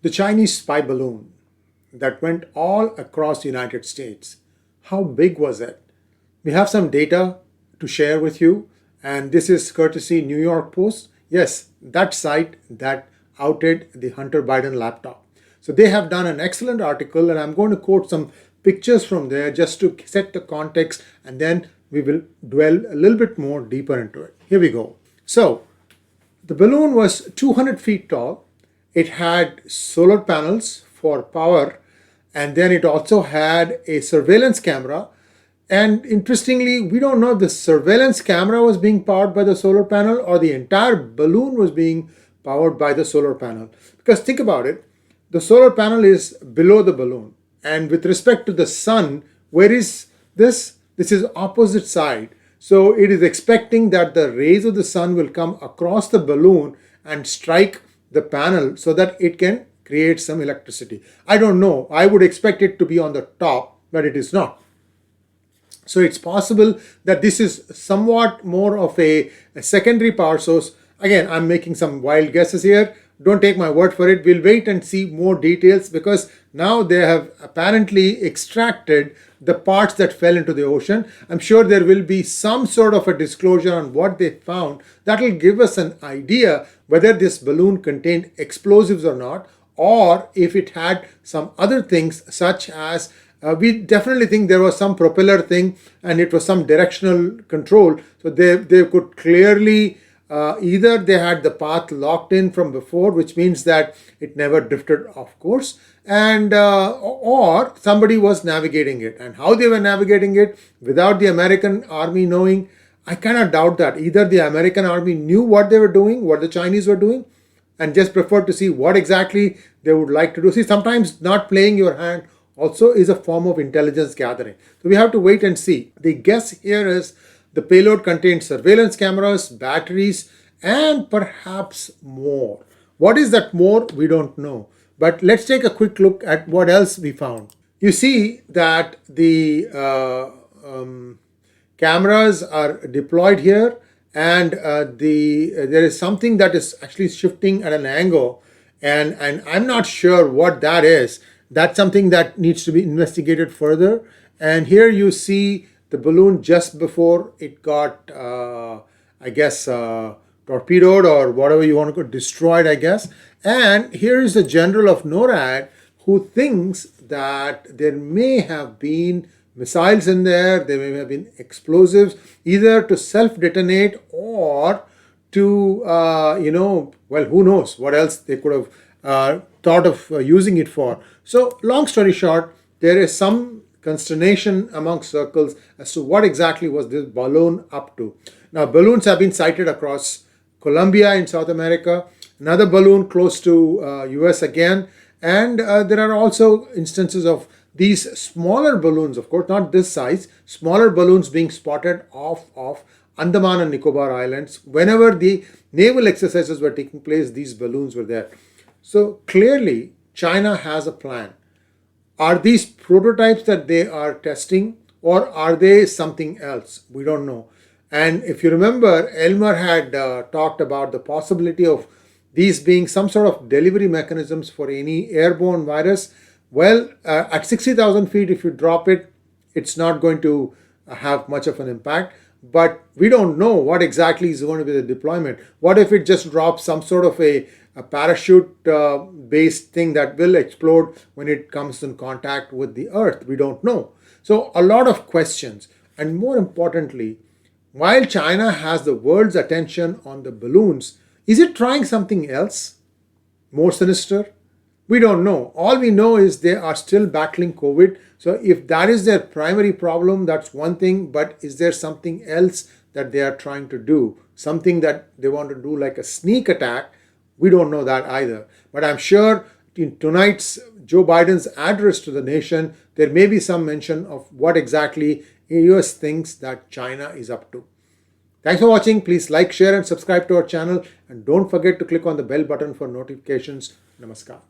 The Chinese spy balloon that went all across the United States. How big was it? We have some data to share with you, and this is courtesy New York Post. Yes, that site that outed the Hunter Biden laptop. So they have done an excellent article, and I'm going to quote some pictures from there just to set the context, and then we will dwell a little bit more deeper into it. Here we go. So the balloon was 200 feet tall. It had solar panels for power, and then it also had a surveillance camera. And interestingly, we don't know if the surveillance camera was being powered by the solar panel or the entire balloon was being powered by the solar panel. Because think about it, the solar panel is below the balloon. And with respect to the sun, where is this? This is opposite side. So it is expecting that the rays of the sun will come across the balloon and strike the panel so that it can create some electricity. I don't know. I would expect it to be on the top, but it is not. So it's possible that this is somewhat more of a secondary power source. Again, I'm making some wild guesses here. Don't take my word for it. We'll wait and see more details, because now they have apparently extracted the parts that fell into the ocean. I'm sure there will be some sort of a disclosure on what they found that will give us an idea whether this balloon contained explosives or not, or if it had some other things such as we definitely think there was some propeller thing and it was some directional control. So they could clearly either they had the path locked in from before, which means that it never drifted off course, and or somebody was navigating it. And how they were navigating it without the American army knowing, I cannot doubt that. Either the American army knew what they were doing, what the Chinese were doing, and just preferred to see what exactly they would like to do. See, sometimes not playing your hand also is a form of intelligence gathering. So we have to wait and see. The guess here is the payload contained surveillance cameras, batteries, and perhaps more. What is that more? We don't know. But let's take a quick look at what else we found. You see that the cameras are deployed here, and there is something that is actually shifting at an angle, and I'm not sure what that is. That's something that needs to be investigated further. And here you see the balloon just before it got, torpedoed or whatever you want to call, destroyed, I guess. And here is the general of NORAD who thinks that there may have been missiles in there, there may have been explosives, either to self-detonate or to, who knows what else they could have thought of using it for. So long story short, there is some consternation among circles as to what exactly was this balloon up to. Now, balloons have been sighted across Colombia in South America, another balloon close to US again, and there are also instances of these smaller balloons, of course, not this size, smaller balloons being spotted off of Andaman and Nicobar Islands. Whenever the naval exercises were taking place, these balloons were there. So clearly, China has a plan. Are these prototypes that they are testing, or are they something else? We don't know. And if you remember, Elmer had talked about the possibility of these being some sort of delivery mechanisms for any airborne virus. Well, at 60,000 feet, if you drop it, it's not going to have much of an impact. But we don't know what exactly is going to be the deployment. What if it just drops some sort of a parachute-based thing that will explode when it comes in contact with the Earth? We don't know. So a lot of questions. And more importantly, while China has the world's attention on the balloons, is it trying something else more sinister? We don't know. All we know is they are still battling COVID. So if that is their primary problem, that's one thing. But is there something else that they are trying to do? Something that they want to do like a sneak attack? We don't know that either. But I'm sure in tonight's Joe Biden's address to the nation, there may be some mention of what exactly the US thinks that China is up to. Thanks for watching. Please like, share, and subscribe to our channel. And don't forget to click on the bell button for notifications. Namaskar.